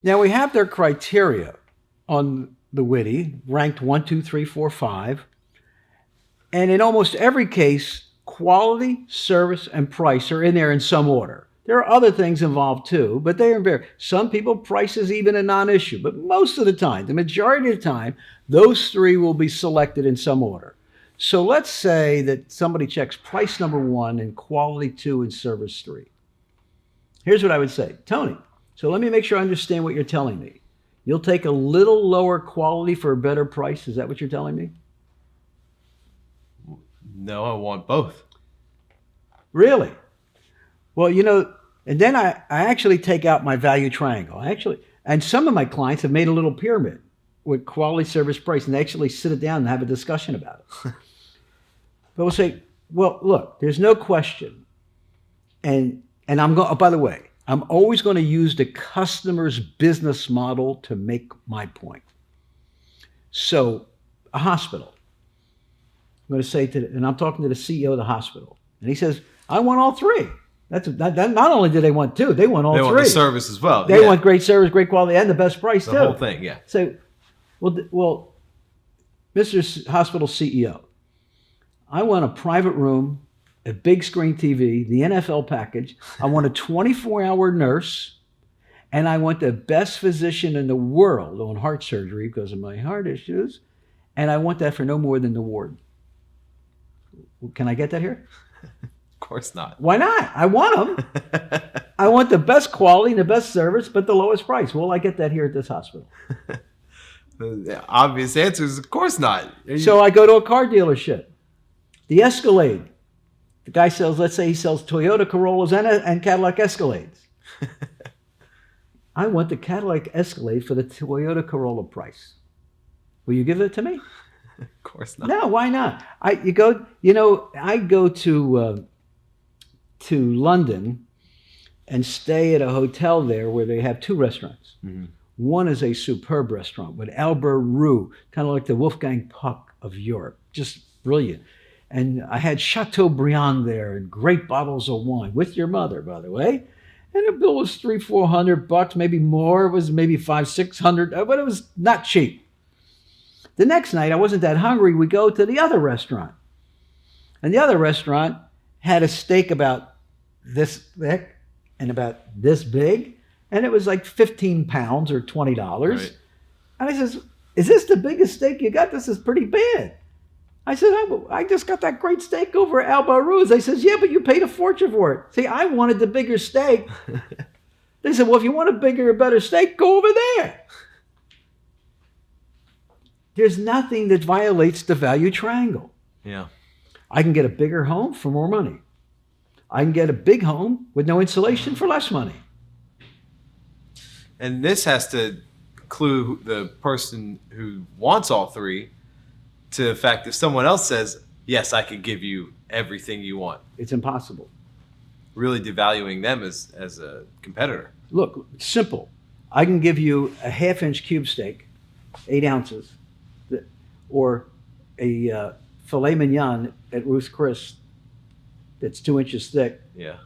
Now we have their criteria on the witty, ranked 1, 2, 3, 4, 5. And in almost every case, quality, service, and price are in there in some order. There are other things involved too, but they are very, some people, price is even a non-issue. But most of the time, the majority of the time, those three will be selected in some order. So let's say that somebody checks price number 1 and quality 2 and service 3. Here's what I would say. Tony, so let me make sure I understand what you're telling me. You'll take a little lower quality for a better price? Is that what you're telling me? No, I want both. Really? Well, and then I actually take out my value triangle. And some of my clients have made a little pyramid with quality, service, price, and they actually sit it down and have a discussion about it. But we'll say, well, look, there's no question. And I'm going, oh, by the way, I'm always going to use the customer's business model to make my point. So a hospital, I'm going to say and I'm talking to the CEO of the hospital, and he says, I want all three. Not only do they want 2, they want all three. They want the service as well. They want great service, great quality, and the best price too. The whole thing, yeah. So, well, Mr. Hospital CEO, I want a private room, a big screen TV, the NFL package. I want a 24-hour nurse, and I want the best physician in the world on heart surgery because of my heart issues, and I want that for no more than the ward. Can I get that here? Of course not. Why not? I want them. I want the best quality and the best service, but the lowest price. Will I get that here at this hospital? The obvious answer is, of course not. So I go to a car dealership. The Escalade. The guy sells, let's say he sells Toyota Corollas and Cadillac Escalades. I want the Cadillac Escalade for the Toyota Corolla price. Will you give it to me? Of course not. No, why not? I go to London and stay at a hotel there where they have 2 restaurants. Mm-hmm. One is a superb restaurant with Albert Roux, kind of like the Wolfgang Puck of Europe, just brilliant. And I had Chateaubriand there and great bottles of wine with your mother, by the way. And the bill was $300-400, maybe more. It was maybe $500-600, but it was not cheap. The next night, I wasn't that hungry. We go to the other restaurant. And the other restaurant had a steak about this thick and about this big. And it was like 15 pounds or $20. Right. And I says, is this the biggest steak you got? This is pretty bad. I said, I just got that great steak over at Albaruz. They says, yeah, but you paid a fortune for it. See, I wanted the bigger steak. They said, well, if you want a bigger or better steak, go over there. There's nothing that violates the value triangle. Yeah. I can get a bigger home for more money. I can get a big home with no insulation for less money. And this has to clue the person who wants all three to the fact if someone else says, yes, I could give you everything you want. It's impossible. Really devaluing them as a competitor. Look, simple. I can give you a 1/2-inch cube steak, 8 ounces, or a filet mignon at Ruth's Chris that's 2 inches thick. Yeah.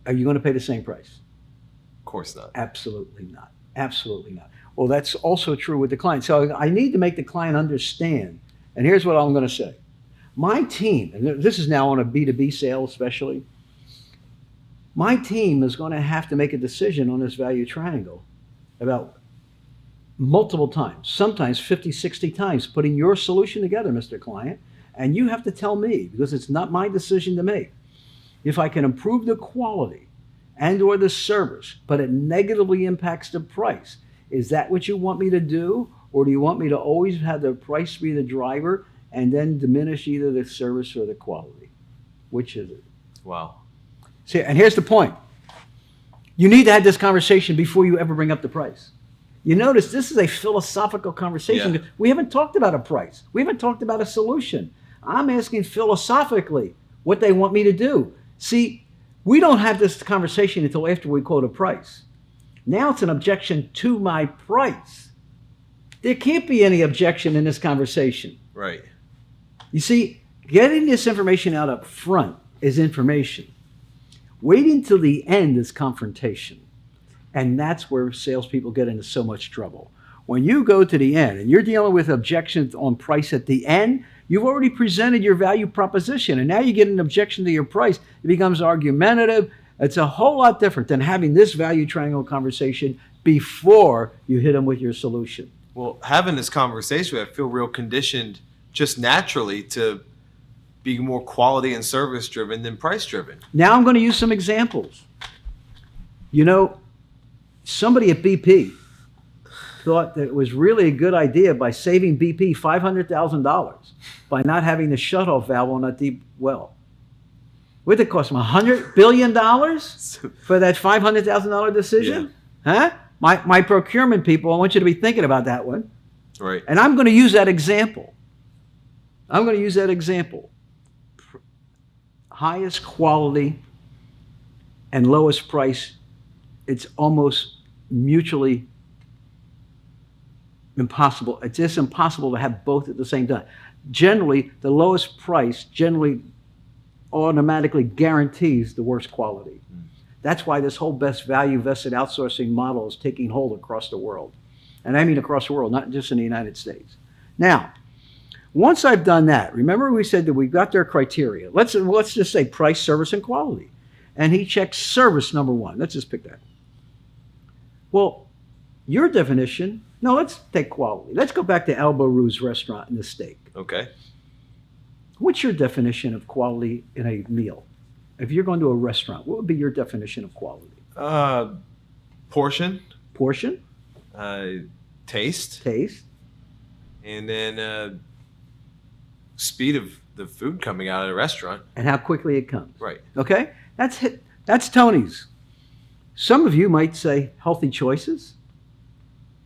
Are you going to pay the same price? Of course not. Absolutely not. Absolutely not. Well, that's also true with the client. So I need to make the client understand. And here's what I'm going to say. My team, and this is now on a B2B sale especially, my team is going to have to make a decision on this value triangle about multiple times, sometimes 50, 60 times, putting your solution together, Mr. Client, and you have to tell me, because it's not my decision to make, if I can improve the quality and or the service, but it negatively impacts the price. Is that what you want me to do? Or do you want me to always have the price be the driver and then diminish either the service or the quality? Which is it? Wow. See, and here's the point. You need to have this conversation before you ever bring up the price. You notice this is a philosophical conversation. Yeah. We haven't talked about a price. We haven't talked about a solution. I'm asking philosophically what they want me to do. See, we don't have this conversation until after we quote a price. Now it's an objection to my price. There can't be any objection in this conversation. Right. You see, getting this information out up front is information. Waiting till the end is confrontation. And that's where salespeople get into so much trouble. When you go to the end and you're dealing with objections on price at the end, you've already presented your value proposition, and now you get an objection to your price. It becomes argumentative. It's a whole lot different than having this value triangle conversation before you hit them with your solution. Well, having this conversation, I feel real conditioned just naturally to be more quality and service driven than price driven. Now I'm going to use some examples. You know, somebody at BP thought that it was really a good idea by saving BP $500,000 by not having the shutoff valve on that deep well. What did it cost them? $100 billion for that $500,000 decision? Yeah. Huh? My procurement people, I want you to be thinking about that one. Right. And I'm going to use that example. Highest quality and lowest price, it's almost mutually impossible. It's just impossible to have both at the same time. Generally, the lowest price automatically guarantees the worst quality. That's why this whole best value vested outsourcing model is taking hold across the world. And I mean across the world, not just in the United States. Now, once I've done that, remember we said that we've got their criteria. Let's just say price, service, and quality. And he checks service number one. Let's just pick that. Well, your definition, no, let's take quality. Let's go back to Alba Rue's restaurant in the steak. Okay. What's your definition of quality in a meal? If you're going to a restaurant, what would be your definition of quality? Portion. Portion. Taste. Taste. And then speed of the food coming out of the restaurant. And how quickly it comes. Right. Okay? That's Tony's. Some of you might say healthy choices,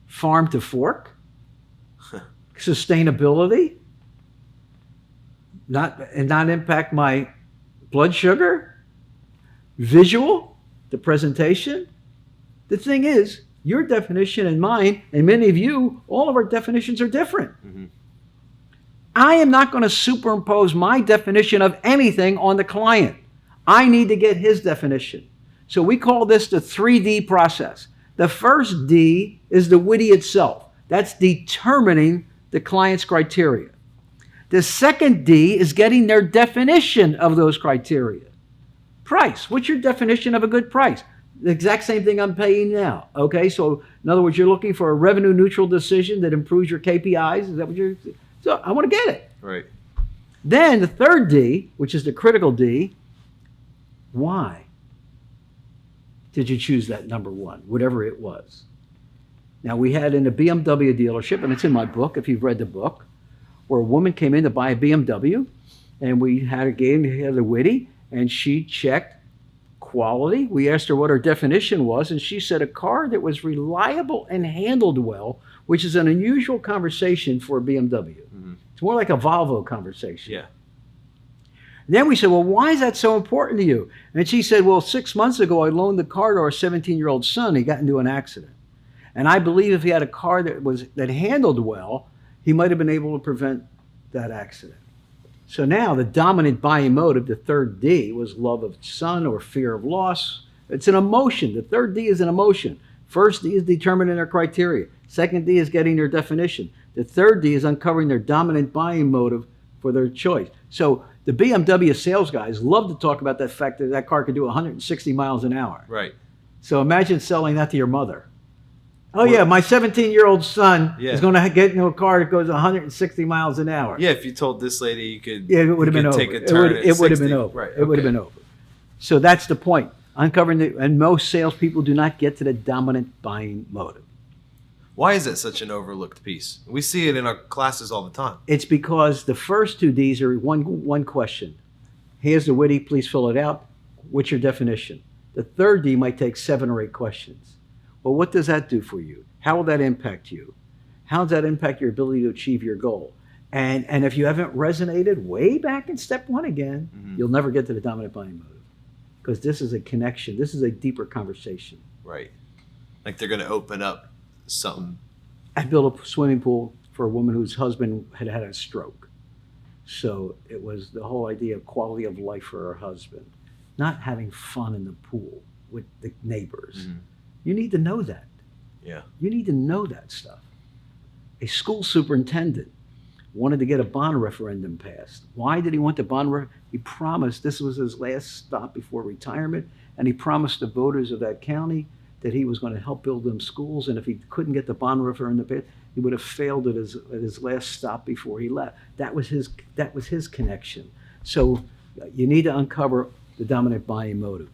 farm to fork, sustainability, not impact my blood sugar, visual, the presentation. The thing is, your definition and mine, and many of you, all of our definitions are different. Mm-hmm. I am not going to superimpose my definition of anything on the client. I need to get his definition. So we call this the 3D process. The first D is the witty itself. That's determining the client's criteria. The second D is getting their definition of those criteria. Price. What's your definition of a good price? The exact same thing I'm paying now. Okay, so in other words, you're looking for a revenue neutral decision that improves your KPIs. Is that what you're? So I want to get it. Right. Then the third D, which is the critical D, why did you choose that number one, whatever it was? Now we had in a BMW dealership, and it's in my book if you've read the book, where a woman came in to buy a BMW, and we had a game, we had a witty, and she checked quality. We asked her what her definition was, and she said a car that was reliable and handled well, which is an unusual conversation for a BMW. Mm-hmm. It's more like a Volvo conversation. Yeah. And then we said, well, why is that so important to you? And she said, well, 6 months ago, I loaned the car to our 17-year-old son. He got into an accident. And I believe if he had a car that handled well, he might have been able to prevent that accident. So now the dominant buying motive, the third D, was love of son or fear of loss. It's an emotion. The third D is an emotion. First D is determining their criteria. Second D is getting their definition. The third D is uncovering their dominant buying motive for their choice. So the BMW sales guys love to talk about that fact that that car could do 160 miles an hour. Right. So imagine selling that to your mother. Oh, yeah, my 17-year-old son is going to get into a car that goes 160 miles an hour. Yeah, if you told this lady you could, it would have been over. Take a turn it would have been over. Right. It would have been over. So that's the point. Uncovering and most salespeople do not get to the dominant buying motive. Why is that such an overlooked piece? We see it in our classes all the time. It's because the first two Ds are one question. Here's the witty, please fill it out. What's your definition? The third D might take 7 or 8 questions. Well, what does that do for you? How will that impact you? How does that impact your ability to achieve your goal? And if you haven't resonated way back in step 1 again, you'll never get to the dominant buying motive. Because this is a connection. This is a deeper conversation. Right. Like they're going to open up something. I built a swimming pool for a woman whose husband had had a stroke. So it was the whole idea of quality of life for her husband. Not having fun in the pool with the neighbors. You need to know that. Yeah. You need to know that stuff. A school superintendent wanted to get a bond referendum passed. Why did he want the bond? He promised, this was his last stop before retirement, and he promised the voters of that county that he was going to help build them schools, and if he couldn't get the bond referendum passed, he would have failed at his last stop before he left. That was his connection. So you need to uncover the dominant buying motive.